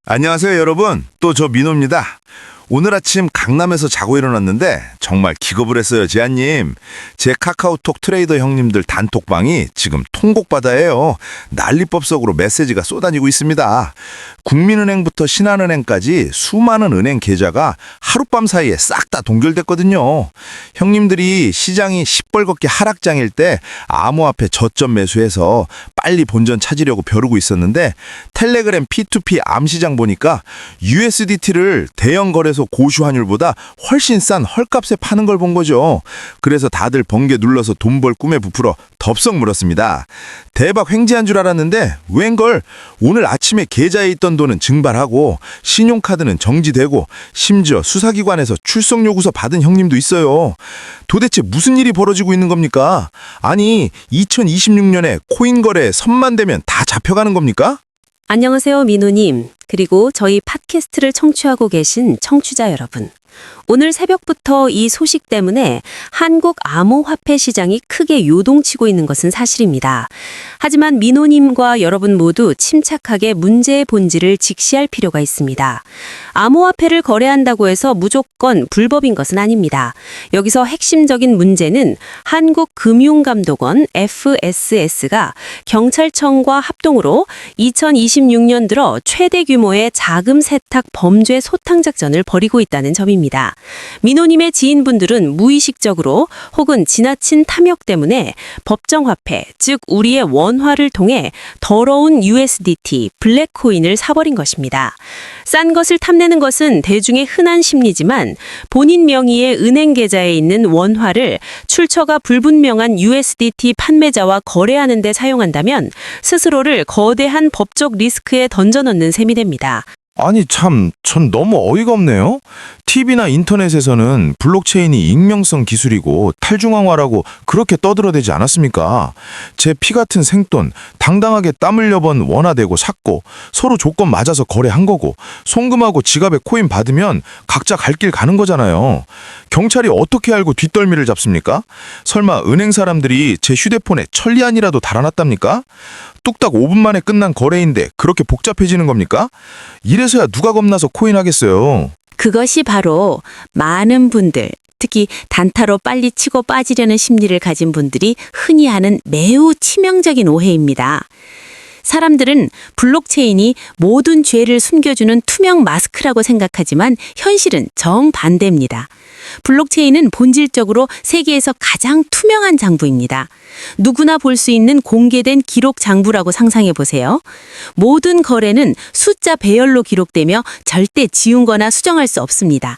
안녕하세요, 여러분. 또 저 민호입니다. 오늘 아침 강남에서 자고 일어났는데 정말 기겁을 했어요, 지아님. 제 카카오톡 트레이더 형님들 단톡방이 지금 통곡바다예요. 난리법석으로 메시지가 쏟아지고 있습니다. 국민은행부터 신한은행까지 수많은 은행 계좌가 하룻밤 사이에 싹 다 동결됐거든요. 형님들이 시장이 시뻘겋게 하락장일 때 암호화폐 저점 매수해서 빨리 본전 찾으려고 벼르고 있었는데 텔레그램 P2P 암시장 보니까 USDT를 대형 거래소 고수 환율보다 훨씬 싼 헐값에 파는 걸 본 거죠. 그래서 다들 번개 눌러서 돈 벌 꿈에 부풀어 덥석 물었습니다. 대박 횡재한 줄 알았는데 웬걸 오늘 아침에 계좌에 있던 돈은 증발하고 신용카드는 정지되고 심지어 수사기관에서 출석 요구서 받은 형님도 있어요. 도대체 무슨 일이 벌어지고 있는 겁니까? 아니 2026년에 코인 거래 선만 되면 다 잡혀가는 겁니까? 안녕하세요, 민호님. 그리고 저희 팟캐스트를 청취하고 계신 청취자 여러분. 오늘 새벽부터 이 소식 때문에 한국 암호화폐 시장이 크게 요동치고 있는 것은 사실입니다. 하지만 민호님과 여러분 모두 침착하게 문제의 본질을 직시할 필요가 있습니다. 암호화폐를 거래한다고 해서 무조건 불법인 것은 아닙니다. 여기서 핵심적인 문제는 한국금융감독원 FSS가 경찰청과 합동으로 2026년 들어 최대 규모의 자금 세탁 범죄 소탕 작전을 벌이고 있다는 점입니다. 민호님의 지인분들은 무의식적으로 혹은 지나친 탐욕 때문에 법정화폐, 즉 우리의 원화를 통해 더러운 USDT, 블랙코인을 사버린 것입니다. 싼 것을 탐내는 것은 대중의 흔한 심리지만 본인 명의의 은행 계좌에 있는 원화를 출처가 불분명한 USDT 판매자와 거래하는 데 사용한다면 스스로를 거대한 법적 리스크에 던져넣는 셈이 됩니다. 아니 참, 전 너무 어이가 없네요. TV나 인터넷에서는 블록체인이 익명성 기술이고 탈중앙화라고 그렇게 떠들어대지 않았습니까? 제 피 같은 생돈, 당당하게 땀 흘려 번 원화되고 샀고 서로 조건 맞아서 거래한 거고 송금하고 지갑에 코인 받으면 각자 갈 길 가는 거잖아요. 경찰이 어떻게 알고 뒷덜미를 잡습니까? 설마 은행 사람들이 제 휴대폰에 천리안이라도 달아놨답니까? 뚝딱 5분 만에 끝난 거래인데 그렇게 복잡해지는 겁니까? 이래서야 누가 겁나서 코인 하겠어요. 그것이 바로 많은 분들, 특히 단타로 빨리 치고 빠지려는 심리를 가진 분들이 흔히 하는 매우 치명적인 오해입니다. 사람들은 블록체인이 모든 죄를 숨겨주는 투명 마스크라고 생각하지만 현실은 정반대입니다. 블록체인은 본질적으로 세계에서 가장 투명한 장부입니다. 누구나 볼 수 있는 공개된 기록 장부라고 상상해 보세요. 모든 거래는 숫자 배열로 기록되며 절대 지운거나 수정할 수 없습니다.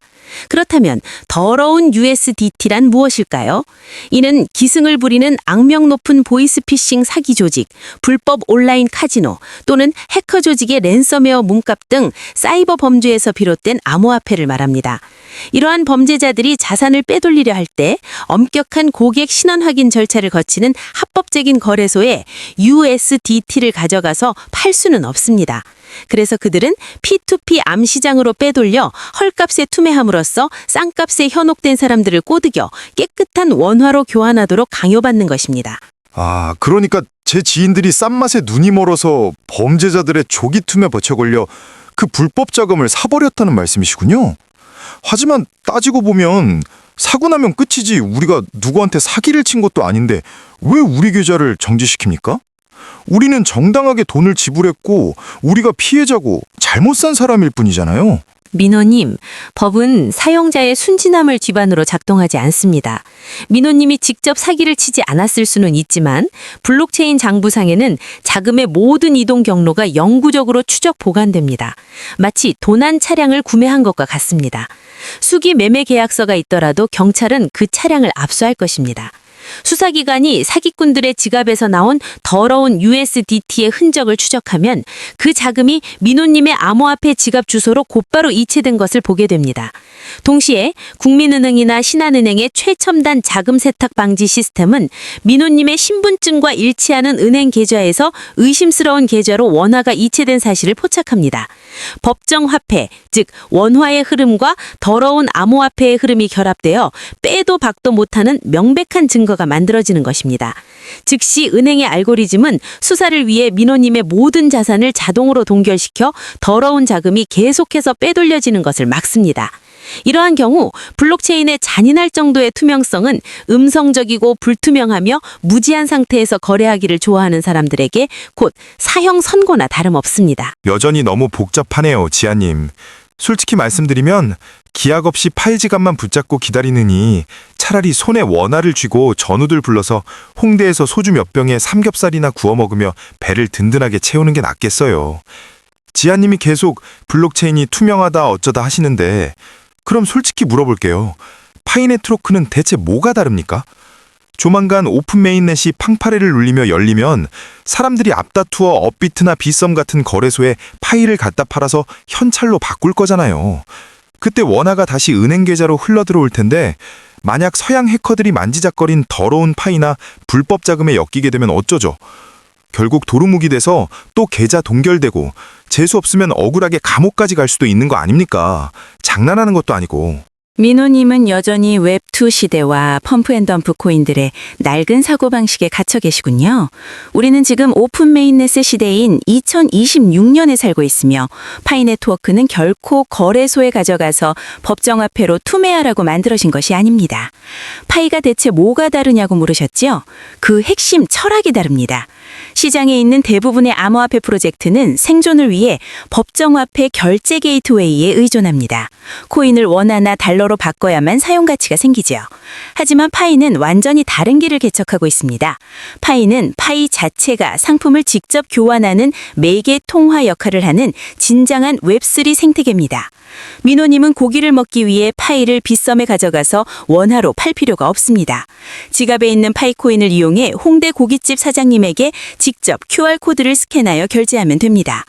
그렇다면 더러운 USDT란 무엇일까요? 이는 기승을 부리는 악명 높은 보이스피싱 사기 조직, 불법 온라인 카지노 또는 해커 조직의 랜섬웨어 문값 등 사이버 범죄에서 비롯된 암호화폐를 말합니다. 이러한 범죄자들이 자산을 빼돌리려 할 때 엄격한 고객 신원 확인 절차를 거치는 합법적인 거래소에 USDT를 가져가서 팔 수는 없습니다. 그래서 그들은 P2P 암시장으로 빼돌려 헐값에 투매함으로써 싼값에 현혹된 사람들을 꼬드겨 깨끗한 원화로 교환하도록 강요받는 것입니다. 아, 그러니까 제 지인들이 싼 맛에 눈이 멀어서 범죄자들의 조기 투매 버쳐 걸려 그 불법 자금을 사버렸다는 말씀이시군요. 하지만 따지고 보면 사고 나면 끝이지 우리가 누구한테 사기를 친 것도 아닌데 왜 우리 계좌를 정지시킵니까? 우리는 정당하게 돈을 지불했고 우리가 피해자고 잘못 산 사람일 뿐이잖아요. 민호님, 법은 사용자의 순진함을 기반으로 작동하지 않습니다. 민호님이 직접 사기를 치지 않았을 수는 있지만 블록체인 장부상에는 자금의 모든 이동 경로가 영구적으로 추적 보관됩니다. 마치 도난 차량을 구매한 것과 같습니다. 수기 매매 계약서가 있더라도 경찰은 그 차량을 압수할 것입니다. 수사기관이 사기꾼들의 지갑에서 나온 더러운 USDT의 흔적을 추적하면 그 자금이 민호님의 암호화폐 지갑 주소로 곧바로 이체된 것을 보게 됩니다. 동시에 국민은행이나 신한은행의 최첨단 자금 세탁 방지 시스템은 민호님의 신분증과 일치하는 은행 계좌에서 의심스러운 계좌로 원화가 이체된 사실을 포착합니다. 법정 화폐, 즉 원화의 흐름과 더러운 암호화폐의 흐름이 결합되어 빼도 박도 못하는 명백한 증거가 만들어지는 것입니다. 즉시 은행의 알고리즘은 수사를 위해 민호님의 모든 자산을 자동으로 동결시켜 더러운 자금이 계속해서 빼돌려지는 것을 막습니다. 이러한 경우 블록체인의 잔인할 정도의 투명성은 음성적이고 불투명하며 무지한 상태에서 거래하기를 좋아하는 사람들에게 곧 사형 선고나 다름없습니다. 여전히 너무 복잡하네요, 지아님. 솔직히 말씀드리면 기약 없이 파일 지갑만 붙잡고 기다리느니 차라리 손에 원화를 쥐고 전우들 불러서 홍대에서 소주 몇 병에 삼겹살이나 구워 먹으며 배를 든든하게 채우는 게 낫겠어요. 지아님이 계속 블록체인이 투명하다 어쩌다 하시는데 그럼 솔직히 물어볼게요. 파이 네트워크는 대체 뭐가 다릅니까? 조만간 오픈 메인넷이 팡파레를 울리며 열리면 사람들이 앞다투어 업비트나 비썸 같은 거래소에 파일을 갖다 팔아서 현찰로 바꿀 거잖아요. 그때 원화가 다시 은행 계좌로 흘러들어올 텐데 만약 서양 해커들이 만지작거린 더러운 파이나 불법 자금에 엮이게 되면 어쩌죠? 결국 도루묵이 돼서 또 계좌 동결되고 재수 없으면 억울하게 감옥까지 갈 수도 있는 거 아닙니까? 장난하는 것도 아니고. 민호님은 여전히 웹2 시대와 펌프앤덤프 코인들의 낡은 사고방식에 갇혀 계시군요. 우리는 지금 오픈 메인넷의 시대인 2026년에 살고 있으며 파이 네트워크는 결코 거래소에 가져가서 법정화폐로 투매하라고 만들어진 것이 아닙니다. 파이가 대체 뭐가 다르냐고 물으셨죠? 그 핵심 철학이 다릅니다. 시장에 있는 대부분의 암호화폐 프로젝트는 생존을 위해 법정화폐 결제 게이트웨이에 의존합니다. 코인을 원화나 달러로 바꿔야만 사용 가치가 생기죠. 하지만 파이는 완전히 다른 길을 개척하고 있습니다. 파이는 파이 자체가 상품을 직접 교환하는 매개 통화 역할을 하는 진정한 웹3 생태계입니다. 민호님은 고기를 먹기 위해 파이를 빗썸에 가져가서 원화로 팔 필요가 없습니다. 지갑에 있는 파이코인을 이용해 홍대 고깃집 사장님에게 직접 QR코드를 스캔하여 결제하면 됩니다.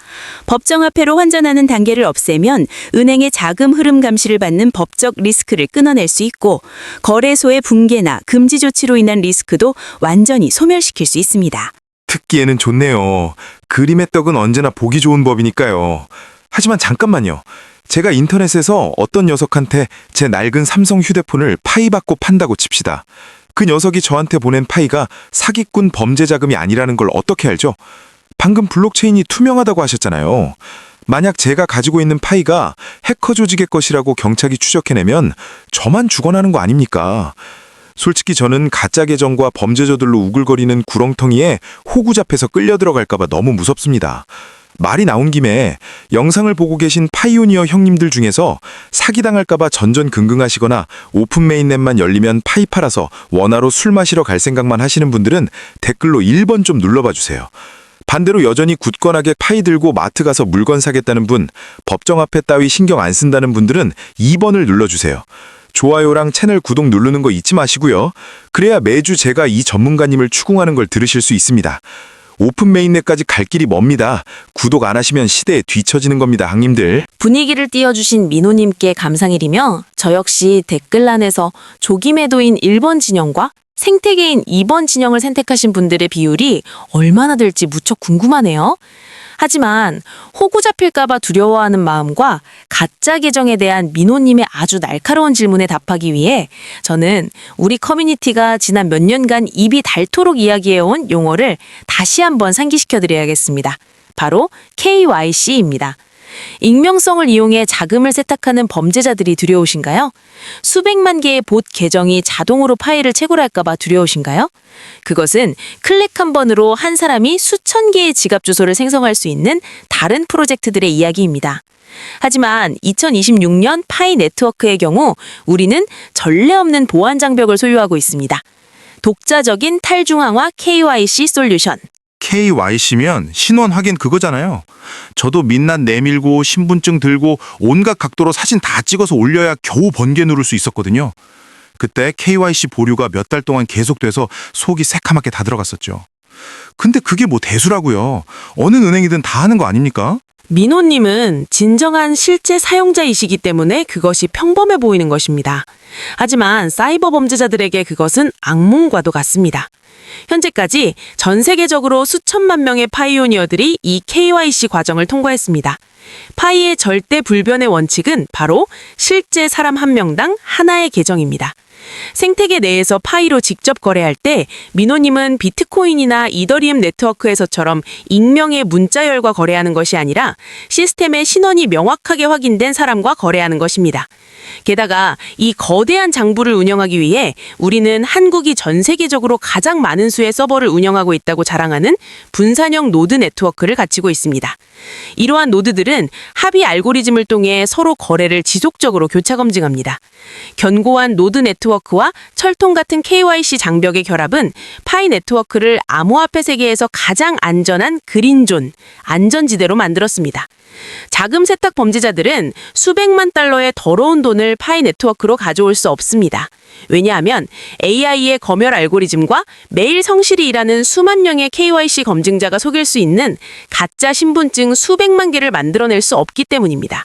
법정화폐로 환전하는 단계를 없애면 은행의 자금 흐름 감시를 받는 법적 리스크를 끊어낼 수 있고 거래소의 붕괴나 금지 조치로 인한 리스크도 완전히 소멸시킬 수 있습니다. 듣기에는 좋네요. 그림의 떡은 언제나 보기 좋은 법이니까요. 하지만 잠깐만요. 제가 인터넷에서 어떤 녀석한테 제 낡은 삼성 휴대폰을 파이 받고 판다고 칩시다. 그 녀석이 저한테 보낸 파이가 사기꾼 범죄 자금이 아니라는 걸 어떻게 알죠? 방금 블록체인이 투명하다고 하셨잖아요. 만약 제가 가지고 있는 파이가 해커 조직의 것이라고 경찰이 추적해내면 저만 죽어나는 거 아닙니까? 솔직히 저는 가짜 계정과 범죄자들로 우글거리는 구렁텅이에 호구 잡혀서 끌려 들어갈까봐 너무 무섭습니다. 말이 나온 김에 영상을 보고 계신 파이오니어 형님들 중에서 사기당할까봐 전전긍긍하시거나 오픈 메인넷만 열리면 파이 팔아서 원화로 술 마시러 갈 생각만 하시는 분들은 댓글로 1번 좀 눌러봐 주세요. 반대로 여전히 굳건하게 파이 들고 마트 가서 물건 사겠다는 분, 법정화폐 따위 신경 안 쓴다는 분들은 2번을 눌러주세요. 좋아요랑 채널 구독 누르는 거 잊지 마시고요. 그래야 매주 제가 이 전문가님을 추궁하는 걸 들으실 수 있습니다. 오픈 메인넷까지 갈 길이 멉니다. 구독 안 하시면 시대에 뒤처지는 겁니다, 항님들. 분위기를 띄워주신 민호님께 감상일이며 저 역시 댓글란에서 조기 매도인 1번 진영과 생태계인 2번 진영을 선택하신 분들의 비율이 얼마나 될지 무척 궁금하네요. 하지만 호구 잡힐까봐 두려워하는 마음과 가짜 계정에 대한 민호님의 아주 날카로운 질문에 답하기 위해 저는 우리 커뮤니티가 지난 몇 년간 입이 닳도록 이야기해온 용어를 다시 한번 상기시켜드려야겠습니다. 바로 KYC입니다. 익명성을 이용해 자금을 세탁하는 범죄자들이 두려우신가요? 수백만 개의 봇 계정이 자동으로 파일을 채굴할까봐 두려우신가요? 그것은 클릭 한 번으로 한 사람이 수천 개의 지갑 주소를 생성할 수 있는 다른 프로젝트들의 이야기입니다. 하지만 2026년 파이 네트워크의 경우 우리는 전례 없는 보안 장벽을 소유하고 있습니다. 독자적인 탈중앙화 KYC 솔루션. KYC면 신원 확인 그거잖아요. 저도 민낯 내밀고 신분증 들고 온갖 각도로 사진 다 찍어서 올려야 겨우 번개 누를 수 있었거든요. 그때 KYC 보류가 몇 달 동안 계속돼서 속이 새카맣게 다 들어갔었죠. 근데 그게 뭐 대수라고요. 어느 은행이든 다 하는 거 아닙니까? 민호님은 진정한 실제 사용자이시기 때문에 그것이 평범해 보이는 것입니다. 하지만 사이버 범죄자들에게 그것은 악몽과도 같습니다. 현재까지 전 세계적으로 수천만 명의 파이오니어들이 이 KYC 과정을 통과했습니다. 파이의 절대 불변의 원칙은 바로 실제 사람 한 명당 하나의 계정입니다. 생태계 내에서 파이로 직접 거래할 때 민호님은 비트코인이나 이더리움 네트워크에서처럼 익명의 문자열과 거래하는 것이 아니라 시스템의 신원이 명확하게 확인된 사람과 거래하는 것입니다. 게다가 이 거대한 장부를 운영하기 위해 우리는 한국이 전 세계적으로 가장 많은 수의 서버를 운영하고 있다고 자랑하는 분산형 노드 네트워크를 갖추고 있습니다. 이러한 노드들은 합의 알고리즘을 통해 서로 거래를 지속적으로 교차 검증합니다. 견고한 노드 네트워크와 철통 같은 KYC 장벽의 결합은 파이 네트워크를 암호화폐 세계에서 가장 안전한 그린존, 안전지대로 만들었습니다. 자금 세탁 범죄자들은 수백만 달러의 더러운 돈을 파이 네트워크로 가져올 수 없습니다. 왜냐하면 AI의 검열 알고리즘과 매일 성실히 일하는 수만 명의 KYC 검증자가 속일 수 있는 가짜 신분증 수백만 개를 만들어낼 수 없기 때문입니다.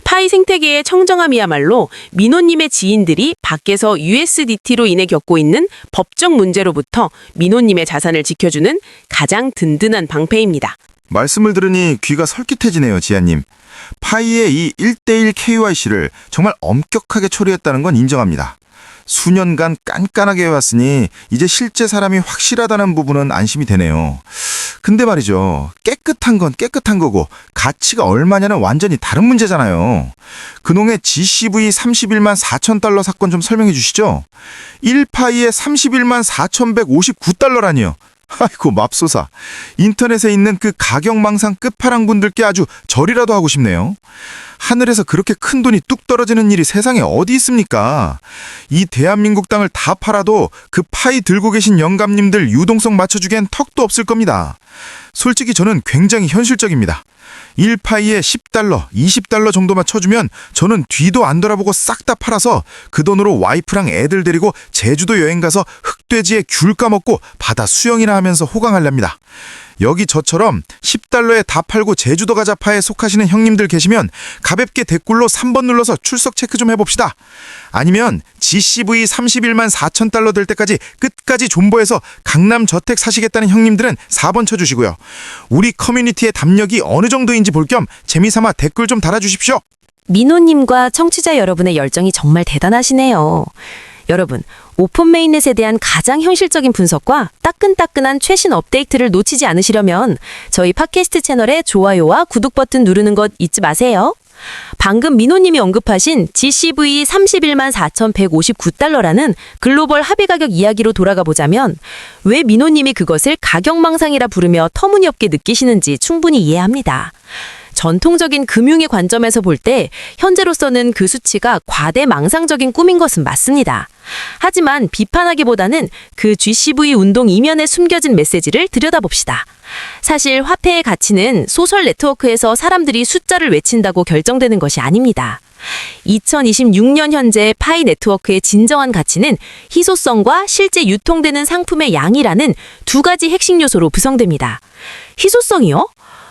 파이 생태계의 청정함이야말로 민호님의 지인들이 밖에서 USDT로 인해 겪고 있는 법적 문제로부터 민호님의 자산을 지켜주는 가장 든든한 방패입니다. 말씀을 들으니 귀가 설깃해지네요, 지아님. 파이의 이 1대1 KYC를 정말 엄격하게 처리했다는 건 인정합니다. 수년간 깐깐하게 해왔으니 이제 실제 사람이 확실하다는 부분은 안심이 되네요. 근데 말이죠. 깨끗한 건 깨끗한 거고 가치가 얼마냐는 완전히 다른 문제잖아요. 그놈의 GCV 31만 4천 달러 사건 좀 설명해 주시죠. 1파이에 31만 4,159달러라니요. 아이고 맙소사. 인터넷에 있는 그 가격망상 끝판왕분들께 아주 절이라도 하고 싶네요. 하늘에서 그렇게 큰 돈이 뚝 떨어지는 일이 세상에 어디 있습니까? 이 대한민국 땅을 다 팔아도 그 파이 들고 계신 영감님들 유동성 맞춰주기엔 턱도 없을 겁니다. 솔직히 저는 굉장히 현실적입니다. 1파이에 10달러, 20달러 정도만 쳐주면 저는 뒤도 안 돌아보고 싹 다 팔아서 그 돈으로 와이프랑 애들 데리고 제주도 여행 가서 흑돼지에 귤 까먹고 바다 수영이나 하면서 호강하렵니다. 여기 저처럼 10달러에 다 팔고 제주도 가자파에 속하시는 형님들 계시면 가볍게 댓글로 3번 눌러서 출석 체크 좀 해봅시다. 아니면 GCV 31만 4천 달러 될 때까지 끝까지 존버해서 강남 저택 사시겠다는 형님들은 4번 쳐주시고요. 우리 커뮤니티의 담력이 어느 정도인지 볼 겸 재미삼아 댓글 좀 달아주십시오. 민호님과 청취자 여러분의 열정이 정말 대단하시네요. 여러분, 오픈 메인넷에 대한 가장 현실적인 분석과 따끈따끈한 최신 업데이트를 놓치지 않으시려면 저희 팟캐스트 채널에 좋아요와 구독 버튼 누르는 것 잊지 마세요. 방금 민호님이 언급하신 GCV 31만 4,159달러라는 글로벌 합의 가격 이야기로 돌아가 보자면 왜 민호님이 그것을 가격망상이라 부르며 터무니없게 느끼시는지 충분히 이해합니다. 전통적인 금융의 관점에서 볼 때 현재로서는 그 수치가 과대망상적인 꿈인 것은 맞습니다. 하지만 비판하기보다는 그 GCV 운동 이면에 숨겨진 메시지를 들여다봅시다. 사실 화폐의 가치는 소셜 네트워크에서 사람들이 숫자를 외친다고 결정되는 것이 아닙니다. 2026년 현재 파이 네트워크의 진정한 가치는 희소성과 실제 유통되는 상품의 양이라는 두 가지 핵심 요소로 구성됩니다. 희소성이요?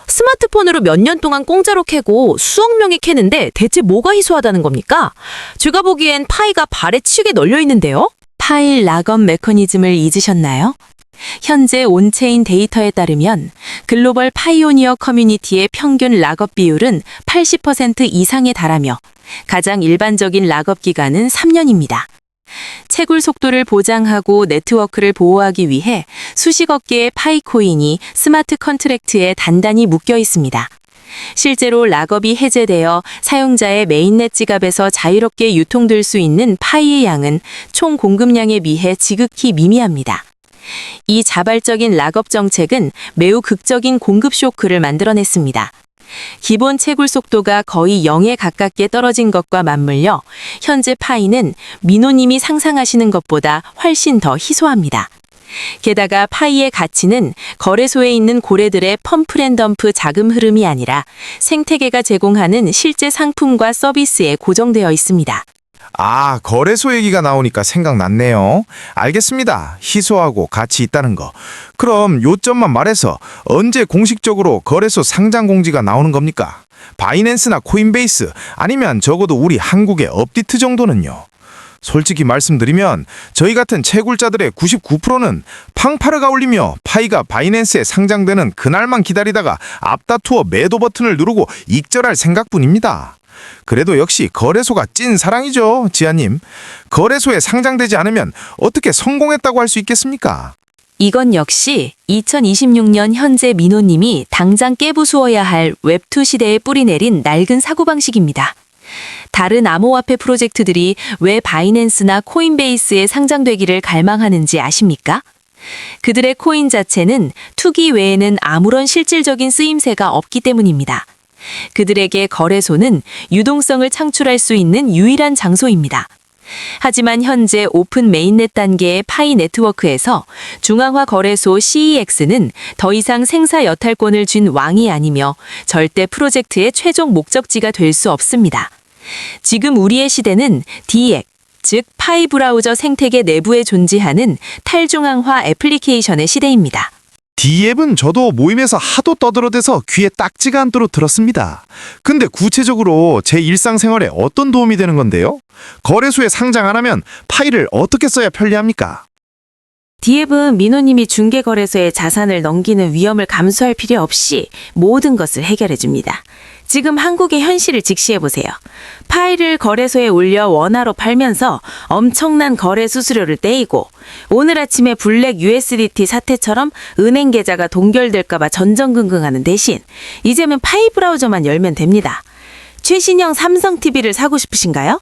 스마트폰으로 몇 년 동안 공짜로 캐고 수억 명이 캐는데 대체 뭐가 희소하다는 겁니까? 제가 보기엔 파이가 발에 치게 널려 있는데요. 파일 락업 메커니즘을 잊으셨나요? 현재 온체인 데이터에 따르면 글로벌 파이오니어 커뮤니티의 평균 락업 비율은 80% 이상에 달하며 가장 일반적인 락업 기간은 3년입니다. 채굴 속도를 보장하고 네트워크를 보호하기 위해 수십억 개의 파이코인이 스마트 컨트랙트에 단단히 묶여 있습니다. 실제로 락업이 해제되어 사용자의 메인넷 지갑에서 자유롭게 유통될 수 있는 파이의 양은 총 공급량에 비해 지극히 미미합니다. 이 자발적인 락업 정책은 매우 극적인 공급 쇼크를 만들어냈습니다. 기본 채굴 속도가 거의 0에 가깝게 떨어진 것과 맞물려 현재 파이는 민호님이 상상하시는 것보다 훨씬 더 희소합니다. 게다가 파이의 가치는 거래소에 있는 고래들의 펌프앤덤프 자금 흐름이 아니라 생태계가 제공하는 실제 상품과 서비스에 고정되어 있습니다. 아, 거래소 얘기가 나오니까 생각났네요. 알겠습니다. 희소하고 가치 있다는 거. 그럼 요점만 말해서 언제 공식적으로 거래소 상장 공지가 나오는 겁니까? 바이낸스나 코인베이스 아니면 적어도 우리 한국의 업디트 정도는요. 솔직히 말씀드리면 저희 같은 채굴자들의 99%는 팡파르가 울리며 파이가 바이낸스에 상장되는 그날만 기다리다가 앞다투어 매도 버튼을 누르고 익절할 생각뿐입니다. 그래도 역시 거래소가 찐 사랑이죠, 지아님. 거래소에 상장되지 않으면 어떻게 성공했다고 할 수 있겠습니까? 이건 역시 2026년 현재 민호님이 당장 깨부수어야 할 웹2 시대에 뿌리 내린 낡은 사고방식입니다. 다른 암호화폐 프로젝트들이 왜 바이낸스나 코인베이스에 상장되기를 갈망하는지 아십니까? 그들의 코인 자체는 투기 외에는 아무런 실질적인 쓰임새가 없기 때문입니다. 그들에게 거래소는 유동성을 창출할 수 있는 유일한 장소입니다. 하지만 현재 오픈 메인넷 단계의 파이 네트워크에서 중앙화 거래소 CEX는 더 이상 생사 여탈권을 쥔 왕이 아니며 절대 프로젝트의 최종 목적지가 될 수 없습니다. 지금 우리의 시대는 DX, 즉 파이 브라우저 생태계 내부에 존재하는 탈중앙화 애플리케이션의 시대입니다. D앱은 저도 모임에서 하도 떠들어대서 귀에 딱지가 않도록 들었습니다. 근데 구체적으로 제 일상생활에 어떤 도움이 되는 건데요? 거래소에 상장 안 하면 파일을 어떻게 써야 편리합니까? D앱은 민호님이 중개거래소에 자산을 넘기는 위험을 감수할 필요 없이 모든 것을 해결해줍니다. 지금 한국의 현실을 직시해보세요. 파일을 거래소에 올려 원화로 팔면서 엄청난 거래 수수료를 떼이고 오늘 아침에 블랙 USDT 사태처럼 은행 계좌가 동결될까봐 전전긍긍하는 대신 이제는 파이 브라우저만 열면 됩니다. 최신형 삼성 TV를 사고 싶으신가요?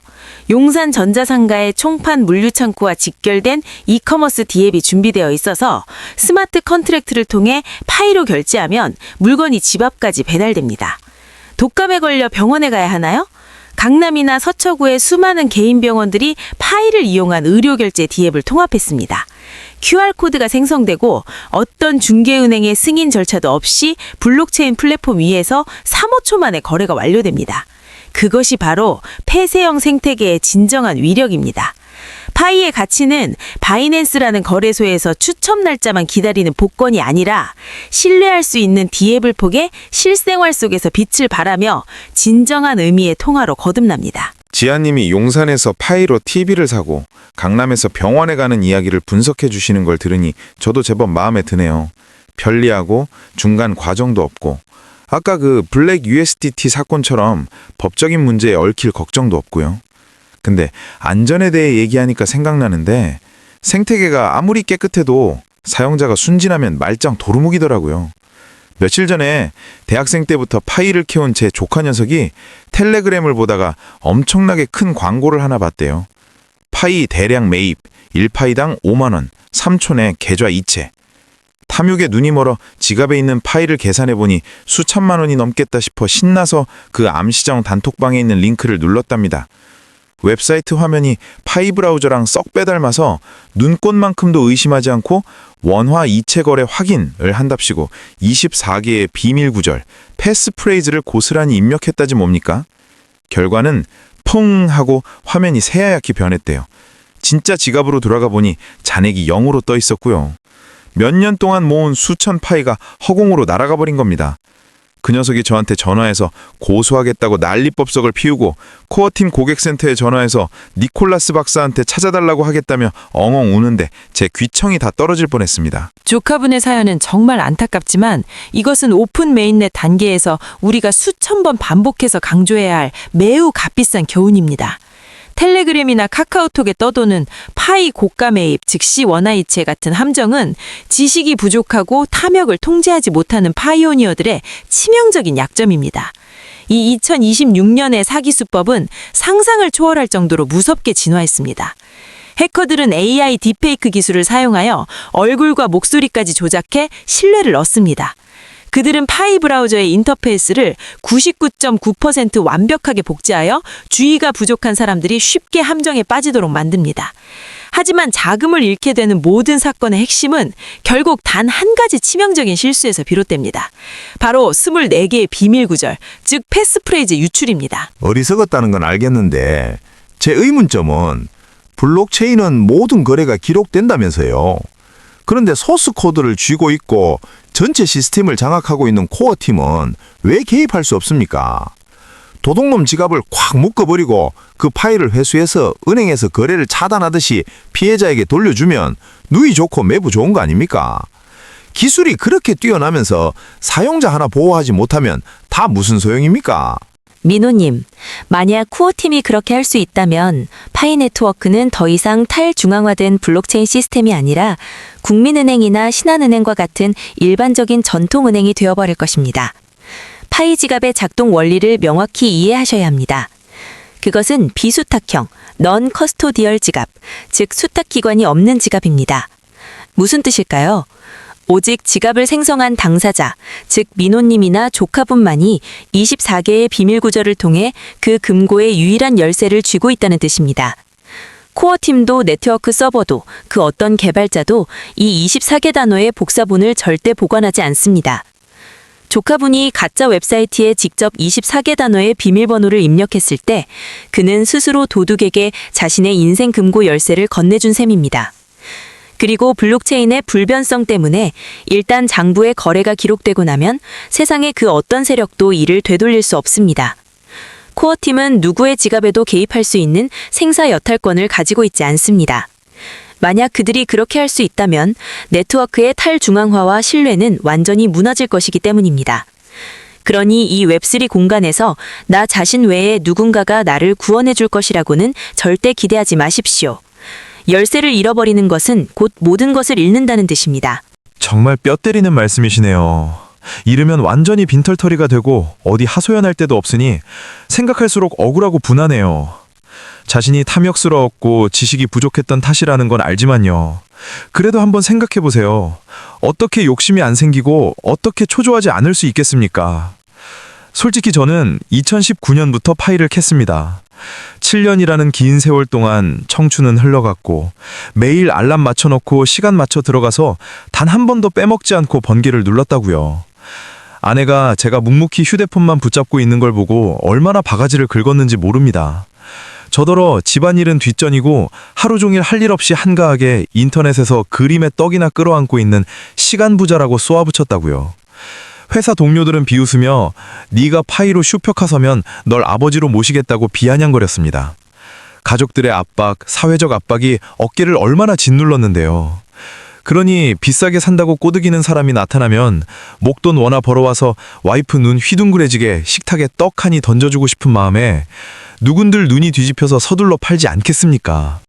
용산 전자상가의 총판 물류창고와 직결된 이커머스 D앱이 준비되어 있어서 스마트 컨트랙트를 통해 파이로 결제하면 물건이 집 앞까지 배달됩니다. 독감에 걸려 병원에 가야 하나요? 강남이나 서초구의 수많은 개인 병원들이 파이를 이용한 의료결제 D앱을 통합했습니다. QR코드가 생성되고 어떤 중개은행의 승인 절차도 없이 블록체인 플랫폼 위에서 3~5초 만에 거래가 완료됩니다. 그것이 바로 폐쇄형 생태계의 진정한 위력입니다. 파이의 가치는 바이낸스라는 거래소에서 추첨 날짜만 기다리는 복권이 아니라 신뢰할 수 있는 D앱을 포개 실생활 속에서 빛을 발하며 진정한 의미의 통화로 거듭납니다. 지아님이 용산에서 파이로 TV를 사고 강남에서 병원에 가는 이야기를 분석해 주시는 걸 들으니 저도 제법 마음에 드네요. 편리하고 중간 과정도 없고 아까 그 블랙 USDT 사건처럼 법적인 문제에 얽힐 걱정도 없고요. 근데 안전에 대해 얘기하니까 생각나는데 생태계가 아무리 깨끗해도 사용자가 순진하면 말짱 도루묵이더라고요. 며칠 전에 대학생 때부터 파이를 캐온 제 조카 녀석이 텔레그램을 보다가 엄청나게 큰 광고를 하나 봤대요. 파이 대량 매입, 1파이당 5만 원, 3초 내 계좌 이체. 탐욕에 눈이 멀어 지갑에 있는 파이를 계산해보니 수천만 원이 넘겠다 싶어 신나서 그 암시장 단톡방에 있는 링크를 눌렀답니다. 웹사이트 화면이 파이 브라우저랑 썩 빼닮아서 눈꽃만큼도 의심하지 않고 원화 이체 거래 확인을 한답시고 24개의 비밀 구절, 패스프레이즈를 고스란히 입력했다지 뭡니까? 결과는 퐁 하고 화면이 새하얗게 변했대요. 진짜 지갑으로 돌아가 보니 잔액이 0으로 떠 있었고요. 몇 년 동안 모은 수천 파이가 허공으로 날아가 버린 겁니다. 그 녀석이 저한테 전화해서 고소하겠다고 난리법석을 피우고 코어팀 고객센터에 전화해서 니콜라스 박사한테 찾아달라고 하겠다며 엉엉 우는데 제 귀청이 다 떨어질 뻔했습니다. 조카분의 사연은 정말 안타깝지만 이것은 오픈 메인넷 단계에서 우리가 수천 번 반복해서 강조해야 할 매우 값비싼 교훈입니다. 텔레그램이나 카카오톡에 떠도는 파이 고가 매입, 즉시 원화이체 같은 함정은 지식이 부족하고 탐욕을 통제하지 못하는 파이오니어들의 치명적인 약점입니다. 이 2026년의 사기 수법은 상상을 초월할 정도로 무섭게 진화했습니다. 해커들은 AI 딥페이크 기술을 사용하여 얼굴과 목소리까지 조작해 신뢰를 얻습니다. 그들은 파이 브라우저의 인터페이스를 99.9% 완벽하게 복제하여 주의가 부족한 사람들이 쉽게 함정에 빠지도록 만듭니다. 하지만 자금을 잃게 되는 모든 사건의 핵심은 결국 단 한 가지 치명적인 실수에서 비롯됩니다. 바로 24개의 비밀 구절, 즉 패스프레이즈 유출입니다. 어리석었다는 건 알겠는데 제 의문점은 블록체인은 모든 거래가 기록된다면서요. 그런데 소스 코드를 쥐고 있고 전체 시스템을 장악하고 있는 코어팀은 왜 개입할 수 없습니까? 도둑놈 지갑을 콱 묶어버리고 그 파일을 회수해서 은행에서 거래를 차단하듯이 피해자에게 돌려주면 누이 좋고 매부 좋은 거 아닙니까? 기술이 그렇게 뛰어나면서 사용자 하나 보호하지 못하면 다 무슨 소용입니까? 민호님, 만약 코어팀이 그렇게 할 수 있다면 파이 네트워크는 더 이상 탈중앙화된 블록체인 시스템이 아니라 국민은행이나 신한은행과 같은 일반적인 전통은행이 되어버릴 것입니다. 파이 지갑의 작동 원리를 명확히 이해하셔야 합니다. 그것은 비수탁형, 넌 커스토디얼 지갑, 즉 수탁기관이 없는 지갑입니다. 무슨 뜻일까요? 오직 지갑을 생성한 당사자, 즉 민호님이나 조카분만이 24개의 비밀 구조를 통해 그 금고의 유일한 열쇠를 쥐고 있다는 뜻입니다. 코어팀도 네트워크 서버도 그 어떤 개발자도 이 24개 단어의 복사본을 절대 보관하지 않습니다. 조카분이 가짜 웹사이트에 직접 24개 단어의 비밀번호를 입력했을 때 그는 스스로 도둑에게 자신의 인생 금고 열쇠를 건네준 셈입니다. 그리고 블록체인의 불변성 때문에 일단 장부의 거래가 기록되고 나면 세상의 그 어떤 세력도 이를 되돌릴 수 없습니다. 코어팀은 누구의 지갑에도 개입할 수 있는 생사 여탈권을 가지고 있지 않습니다. 만약 그들이 그렇게 할 수 있다면 네트워크의 탈중앙화와 신뢰는 완전히 무너질 것이기 때문입니다. 그러니 이 웹3 공간에서 나 자신 외에 누군가가 나를 구원해 줄 것이라고는 절대 기대하지 마십시오. 열쇠를 잃어버리는 것은 곧 모든 것을 잃는다는 뜻입니다. 정말 뼈 때리는 말씀이시네요. 잃으면 완전히 빈털터리가 되고 어디 하소연할 데도 없으니 생각할수록 억울하고 분하네요. 자신이 탐욕스러웠고 지식이 부족했던 탓이라는 건 알지만요. 그래도 한번 생각해 보세요. 어떻게 욕심이 안 생기고 어떻게 초조하지 않을 수 있겠습니까? 솔직히 저는 2019년부터 파이를 캤습니다. 7년이라는 긴 세월 동안 청춘은 흘러갔고 매일 알람 맞춰놓고 시간 맞춰 들어가서 단 한 번도 빼먹지 않고 번개를 눌렀다고요. 아내가 제가 묵묵히 휴대폰만 붙잡고 있는 걸 보고 얼마나 바가지를 긁었는지 모릅니다. 저더러 집안일은 뒷전이고 하루 종일 할 일 없이 한가하게 인터넷에서 그림의 떡이나 끌어안고 있는 시간 부자라고 쏘아붙였다고요. 회사 동료들은 비웃으며 네가 파이로 슈퍼카서면 널 아버지로 모시겠다고 비아냥거렸습니다. 가족들의 압박, 사회적 압박이 어깨를 얼마나 짓눌렀는데요. 그러니 비싸게 산다고 꼬드기는 사람이 나타나면 목돈 원화 벌어와서 와이프 눈 휘둥그레지게 식탁에 떡 하니 던져주고 싶은 마음에 누군들 눈이 뒤집혀서 서둘러 팔지 않겠습니까?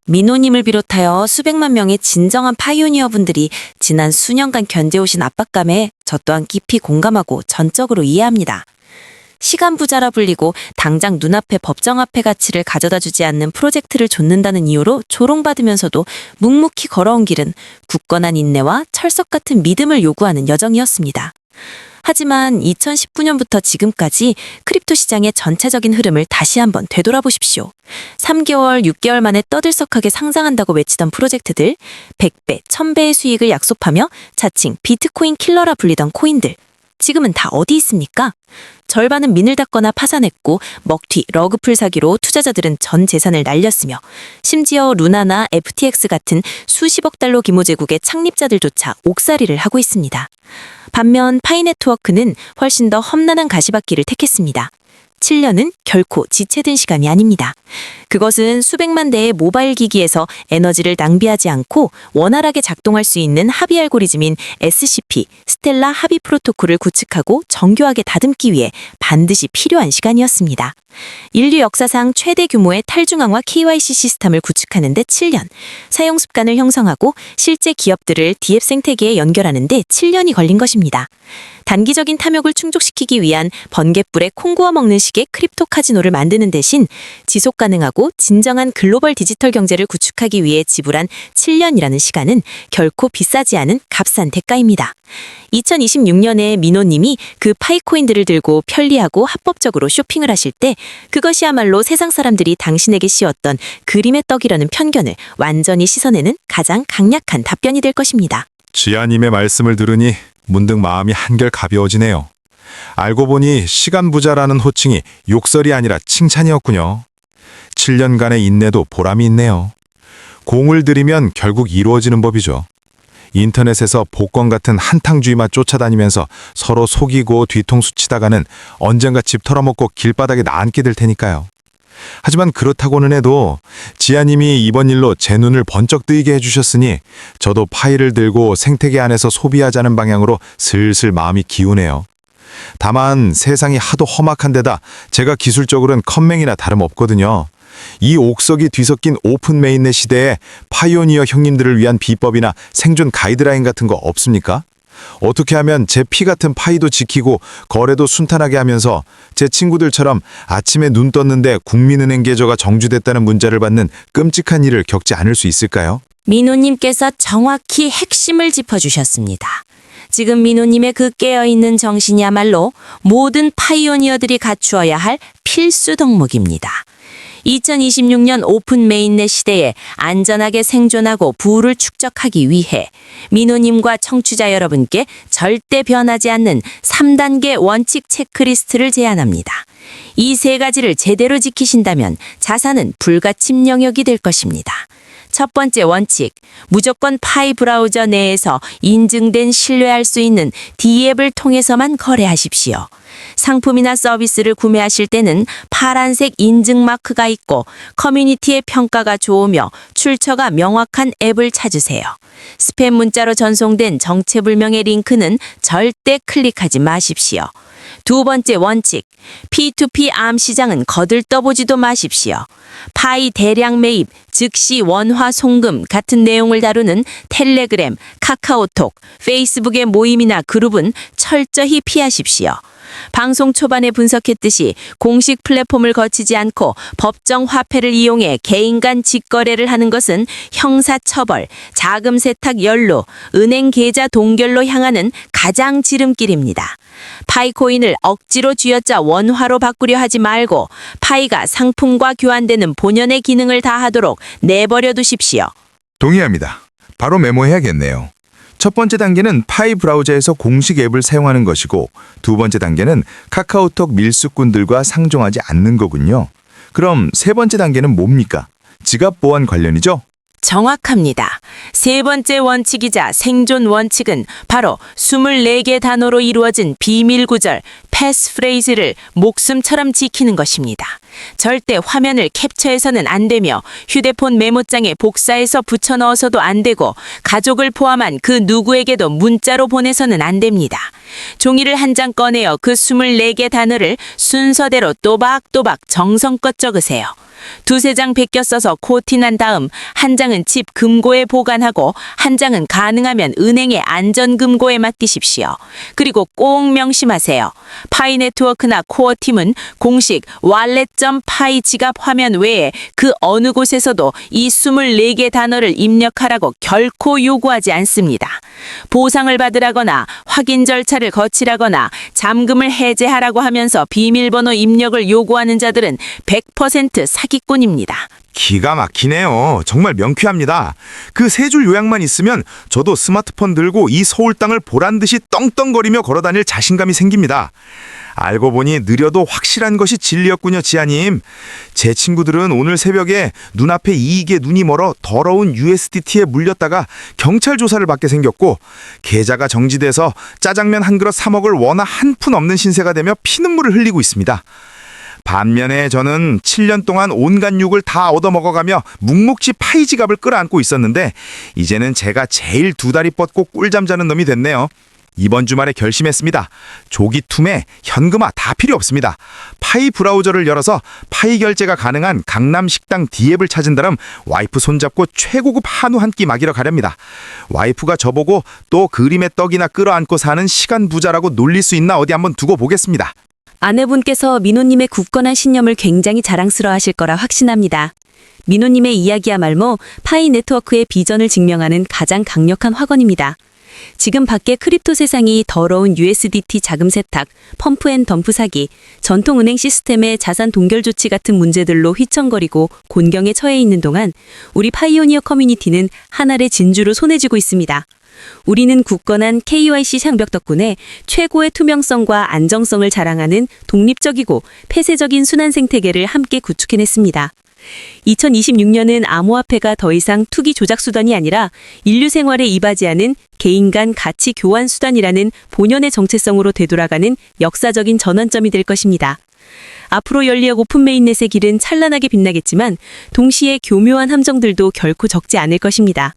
민호님을 비롯하여 수백만 명의 진정한 파이오니어 분들이 지난 수년간 견뎌오신 압박감에 저 또한 깊이 공감하고 전적으로 이해합니다. 시간 부자라 불리고 당장 눈앞에 법정 앞에 가치를 가져다 주지 않는 프로젝트를 좇는다는 이유로 조롱받으면서도 묵묵히 걸어온 길은 굳건한 인내와 철석 같은 믿음을 요구하는 여정이었습니다. 하지만 2019년부터 지금까지 크립토 시장의 전체적인 흐름을 다시 한번 되돌아보십시오. 3개월, 6개월 만에 떠들썩하게 상장한다고 외치던 프로젝트들, 100배, 1000배의 수익을 약속하며 자칭 비트코인 킬러라 불리던 코인들, 지금은 다 어디 있습니까? 절반은 민을 닫거나 파산했고 먹튀, 러그풀 사기로 투자자들은 전 재산을 날렸으며 심지어 루나나 FTX 같은 수십억 달러 규모 제국의 창립자들조차 옥살이를 하고 있습니다. 반면 파이 네트워크는 훨씬 더 험난한 가시밭길을 택했습니다. 7년은 결코 지체된 시간이 아닙니다. 그것은 수백만 대의 모바일 기기에서 에너지를 낭비하지 않고 원활하게 작동할 수 있는 합의 알고리즘인 SCP, 스텔라 합의 프로토콜을 구축하고 정교하게 다듬기 위해 반드시 필요한 시간이었습니다. 인류 역사상 최대 규모의 탈중앙화 KYC 시스템을 구축하는 데 7년, 사용 습관을 형성하고 실제 기업들을 DF 생태계에 연결하는 데 7년이 걸린 것입니다. 단기적인 탐욕을 충족시키기 위한 번갯불에 콩 구워 먹는 식의 크립토 카지노를 만드는 대신 지속 가능하고 진정한 글로벌 디지털 경제를 구축하기 위해 지불한 7년이라는 시간은 결코 비싸지 않은 값싼 대가입니다. 2026년에 민호님이 그 파이코인들을 들고 편리하고 합법적으로 쇼핑을 하실 때 그것이야말로 세상 사람들이 당신에게 씌웠던 그림의 떡이라는 편견을 완전히 씻어내는 가장 강력한 답변이 될 것입니다. 지아님의 말씀을 들으니 문득 마음이 한결 가벼워지네요. 알고 보니 시간 부자라는 호칭이 욕설이 아니라 칭찬이었군요. 7년간의 인내도 보람이 있네요. 공을 들이면 결국 이루어지는 법이죠. 인터넷에서 복권 같은 한탕주의만 쫓아다니면서 서로 속이고 뒤통수 치다가는 언젠가 집 털어먹고 길바닥에 나앉게 될 테니까요. 하지만 그렇다고는 해도 지아님이 이번 일로 제 눈을 번쩍 뜨이게 해주셨으니 저도 파이를 들고 생태계 안에서 소비하자는 방향으로 슬슬 마음이 기우네요. 다만 세상이 하도 험악한 데다 제가 기술적으로는 컴맹이나 다름없거든요. 이 옥석이 뒤섞인 오픈 메인넷 시대에 파이오니어 형님들을 위한 비법이나 생존 가이드라인 같은 거 없습니까? 어떻게 하면 제 피 같은 파이도 지키고 거래도 순탄하게 하면서 제 친구들처럼 아침에 눈 떴는데 국민은행 계좌가 정주됐다는 문자를 받는 끔찍한 일을 겪지 않을 수 있을까요? 민호님께서 정확히 핵심을 짚어주셨습니다. 지금 민호님의 그 깨어있는 정신이야말로 모든 파이오니어들이 갖추어야 할 필수 덕목입니다. 2026년 오픈 메인넷 시대에 안전하게 생존하고 부를 축적하기 위해 민호님과 청취자 여러분께 절대 변하지 않는 3단계 원칙 체크리스트를 제안합니다. 이 3가지를 제대로 지키신다면 자산은 불가침 영역이 될 것입니다. 첫 번째 원칙, 무조건 파이 브라우저 내에서 인증된 신뢰할 수 있는 D앱을 통해서만 거래하십시오. 상품이나 서비스를 구매하실 때는 파란색 인증 마크가 있고 커뮤니티의 평가가 좋으며 출처가 명확한 앱을 찾으세요. 스팸 문자로 전송된 정체불명의 링크는 절대 클릭하지 마십시오. 두 번째 원칙, P2P 암 시장은 거들떠보지도 마십시오. 파이 대량 매입, 즉시 원화 송금 같은 내용을 다루는 텔레그램, 카카오톡, 페이스북의 모임이나 그룹은 철저히 피하십시오. 방송 초반에 분석했듯이 공식 플랫폼을 거치지 않고 법정 화폐를 이용해 개인 간 직거래를 하는 것은 형사처벌, 자금 세탁 연루, 은행 계좌 동결로 향하는 가장 지름길입니다. 파이코인을 억지로 쥐어짜 원화로 바꾸려 하지 말고 파이가 상품과 교환되는 본연의 기능을 다하도록 내버려 두십시오. 동의합니다. 바로 메모해야겠네요. 첫 번째 단계는 파이 브라우저에서 공식 앱을 사용하는 것이고 두 번째 단계는 카카오톡 밀수꾼들과 상종하지 않는 거군요. 그럼 세 번째 단계는 뭡니까? 지갑 보안 관련이죠? 정확합니다. 세 번째 원칙이자 생존 원칙은 바로 24개 단어로 이루어진 비밀 구절, 패스프레이즈를 목숨처럼 지키는 것입니다. 절대 화면을 캡처해서는 안 되며 휴대폰 메모장에 복사해서 붙여 넣어서도 안 되고 가족을 포함한 그 누구에게도 문자로 보내서는 안 됩니다. 종이를 한 장 꺼내어 그 24개 단어를 순서대로 또박또박 정성껏 적으세요. 2-3장 베껴 써서 코팅한 다음 한 장은 집 금고에 보관하고 한 장은 가능하면 은행의 안전금고에 맡기십시오. 그리고 꼭 명심하세요. 파이 네트워크나 코어팀은 공식 wallet.pi 지갑 화면 외에 그 어느 곳에서도 이 24개 단어를 입력하라고 결코 요구하지 않습니다. 보상을 받으라거나 확인 절차를 거치라거나 잠금을 해제하라고 하면서 비밀번호 입력을 요구하는 자들은 100% 사기꾼입니다. 기가 막히네요. 정말 명쾌합니다. 그 세 줄 요약만 있으면 저도 스마트폰 들고 이 서울 땅을 보란듯이 떵떵거리며 걸어다닐 자신감이 생깁니다. 알고 보니 느려도 확실한 것이 진리였군요, 지아님. 제 친구들은 오늘 새벽에 눈앞에 이익에 눈이 멀어 더러운 USDT에 물렸다가 경찰 조사를 받게 생겼고 계좌가 정지돼서 짜장면 한 그릇 사 먹을 원화 한 푼 없는 신세가 되며 피눈물을 흘리고 있습니다. 반면에 저는 7년 동안 온갖 욕을 다 얻어먹어가며 묵묵지 파이 지갑을 끌어안고 있었는데 이제는 제가 제일 두 다리 뻗고 꿀잠 자는 놈이 됐네요. 이번 주말에 결심했습니다. 조기 투매, 현금화 다 필요 없습니다. 파이 브라우저를 열어서 파이 결제가 가능한 강남 식당 D앱을 찾은 다음 와이프 손잡고 최고급 한우 한 끼 먹이러 가렵니다. 와이프가 저보고 또 그림의 떡이나 끌어안고 사는 시간 부자라고 놀릴 수 있나 어디 한번 두고 보겠습니다. 아내분께서 민호님의 굳건한 신념을 굉장히 자랑스러워하실 거라 확신합니다. 민호님의 이야기야말로 파이 네트워크의 비전을 증명하는 가장 강력한 확언입니다. 지금 밖에 크립토 세상이 더러운 USDT 자금 세탁, 펌프앤덤프 사기, 전통 은행 시스템의 자산 동결 조치 같은 문제들로 휘청거리고 곤경에 처해 있는 동안 우리 파이오니어 커뮤니티는 하늘의 진주로 손에 쥐고 있습니다. 우리는 굳건한 KYC 장벽 덕분에 최고의 투명성과 안정성을 자랑하는 독립적이고 폐쇄적인 순환 생태계를 함께 구축해냈습니다. 2026년은 암호화폐가 더 이상 투기 조작 수단이 아니라 인류 생활에 이바지하는 개인 간 가치 교환 수단이라는 본연의 정체성으로 되돌아가는 역사적인 전환점이 될 것입니다. 앞으로 열릴 오픈 메인넷의 길은 찬란하게 빛나겠지만 동시에 교묘한 함정들도 결코 적지 않을 것입니다.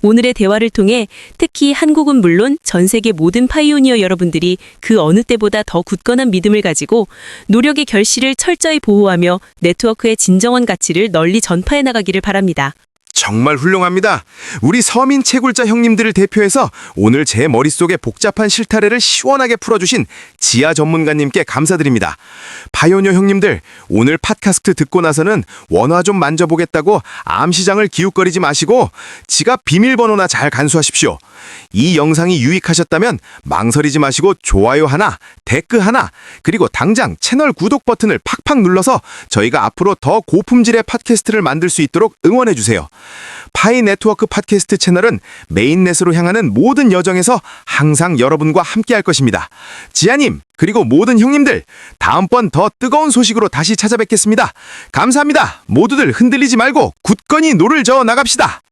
오늘의 대화를 통해 특히 한국은 물론 전 세계 모든 파이오니어 여러분들이 그 어느 때보다 더 굳건한 믿음을 가지고 노력의 결실을 철저히 보호하며 네트워크의 진정한 가치를 널리 전파해 나가기를 바랍니다. 정말 훌륭합니다. 우리 서민 채굴자 형님들을 대표해서 오늘 제 머릿속에 복잡한 실타래를 시원하게 풀어주신 지하 전문가님께 감사드립니다. 파이오니어 형님들, 오늘 팟캐스트 듣고 나서는 원화 좀 만져보겠다고 암시장을 기웃거리지 마시고 지갑 비밀번호나 잘 간수하십시오. 이 영상이 유익하셨다면 망설이지 마시고 좋아요 하나, 댓글 하나, 그리고 당장 채널 구독 버튼을 팍팍 눌러서 저희가 앞으로 더 고품질의 팟캐스트를 만들 수 있도록 응원해주세요. 파이 네트워크 팟캐스트 채널은 메인넷으로 향하는 모든 여정에서 항상 여러분과 함께할 것입니다. 지아님, 그리고 모든 형님들, 다음번 더 뜨거운 소식으로 다시 찾아뵙겠습니다. 감사합니다. 모두들 흔들리지 말고 굳건히 노를 저어 나갑시다.